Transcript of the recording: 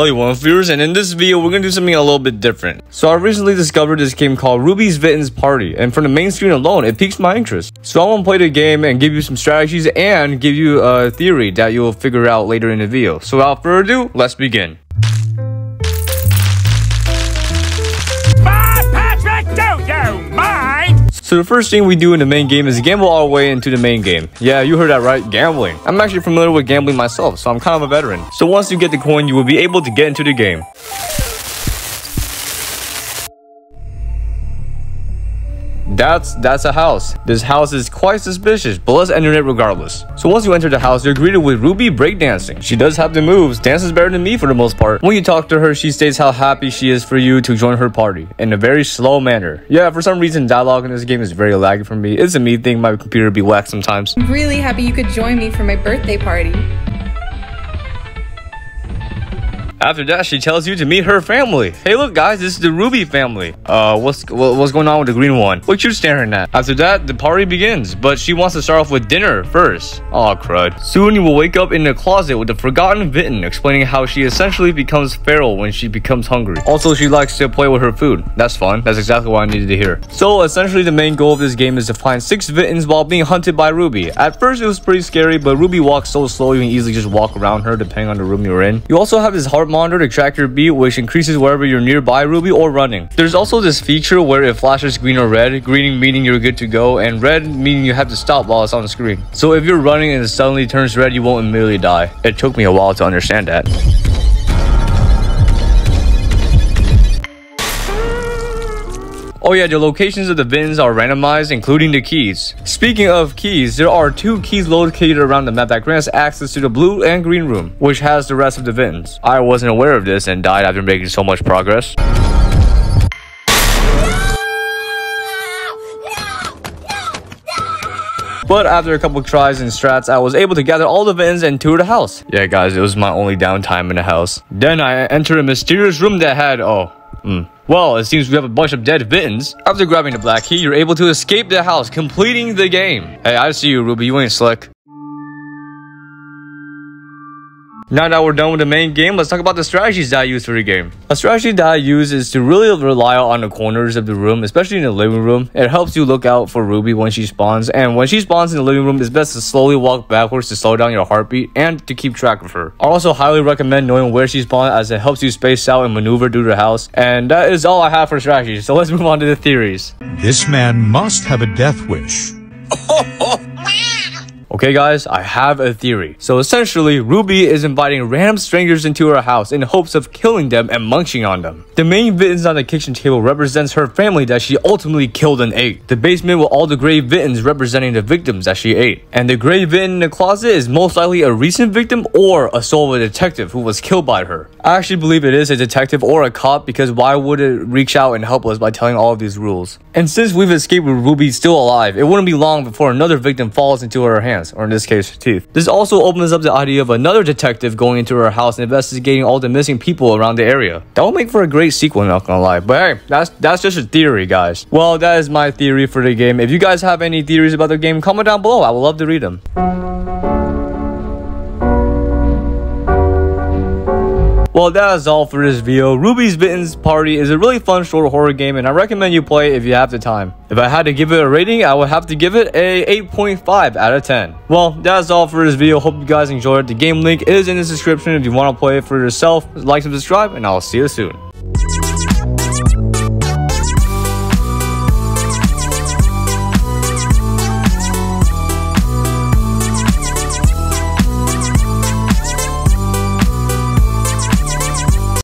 Hello one viewers, and in this video we're gonna do something a little bit different. So I recently discovered this game called Vitten's Party, and from the main screen alone it piques my interest. So I want to play the game and give you some strategies and give you a theory that you'll figure out later in the video. So without further ado, let's begin. So the first thing we do in the main game is gamble our way into the main game. Yeah, you heard that right, gambling. I'm actually familiar with gambling myself, so I'm kind of a veteran. So once you get the coin, you will be able to get into the game. That's a house. This house is quite suspicious, but let's enter it regardless. So once you enter the house, you're greeted with Ruby breakdancing. She does have the moves, dances better than me for the most part. When you talk to her, she states how happy she is for you to join her party in a very slow manner. Yeah, for some reason dialogue in this game is very laggy for me. It's a me thing, my computer be whacked sometimes. I'm really happy you could join me for my birthday party. After that, she tells you to meet her family. Hey look guys, this is the Ruby family. What's going on with the green one? What you staring at? After that, the party begins, but she wants to start off with dinner first. Aw, crud. Soon you will wake up in the closet with the forgotten Vitten, explaining how she essentially becomes feral when she becomes hungry. Also, she likes to play with her food. That's fun. That's exactly what I needed to hear. So essentially, the main goal of this game is to find 6 Vittens while being hunted by Ruby. At first, it was pretty scary, but Ruby walks so slow you can easily just walk around her depending on the room you're in. You also have this heart monitor to track your beat, which increases wherever you're nearby Ruby or running. There's also this feature where it flashes green or red, green meaning you're good to go, and red meaning you have to stop while it's on the screen. So if you're running and it suddenly turns red, you won't immediately die. It took me a while to understand that. Oh yeah, the locations of the Vittens are randomized, including the keys. Speaking of keys, there are 2 keys located around the map that grants access to the blue and green room, which has the rest of the Vittens. I wasn't aware of this and died after making so much progress. But after a couple tries and strats, I was able to gather all the Vittens and tour the house. Yeah guys, it was my only downtime in the house. Then I entered a mysterious room that had, well, it seems we have a bunch of dead Vittens. After grabbing the black key, you're able to escape the house, completing the game. Hey, I see you, Ruby. You ain't slick. Now that we're done with the main game, let's talk about the strategies that I use for the game. A strategy that I use is to really rely on the corners of the room, especially in the living room. It helps you look out for Ruby when she spawns, and when she spawns in the living room, it's best to slowly walk backwards to slow down your heartbeat and to keep track of her. I also highly recommend knowing where she spawned, as it helps you space out and maneuver through the house. And that is all I have for strategies, so let's move on to the theories. This man must have a death wish. Okay guys, I have a theory. So essentially, Ruby is inviting random strangers into her house in hopes of killing them and munching on them. The main Vittens on the kitchen table represents her family that she ultimately killed and ate. The basement with all the gray Vittens representing the victims that she ate. And the gray Vitten in the closet is most likely a recent victim or a soul of a detective who was killed by her. I actually believe it is a detective or a cop, because why would it reach out and help us by telling all of these rules? And since we've escaped with Ruby still alive, it wouldn't be long before another victim falls into her hands, or in this case, teeth. This also opens up the idea of another detective going into her house and investigating all the missing people around the area. That will make for a great sequel, not gonna lie. But hey, that's just a theory, guys. Well, that is my theory for the game. If you guys have any theories about the game, comment down below. I would love to read them. Well, that is all for this video. Vitten's Party is a really fun short horror game, and I recommend you play it if you have the time. If I had to give it a rating, I would have to give it a 8.5 out of 10. Well, that's all for this video. Hope you guys enjoyed. The game link is in the description if you want to play it for yourself. Like and subscribe, and I'll see you soon.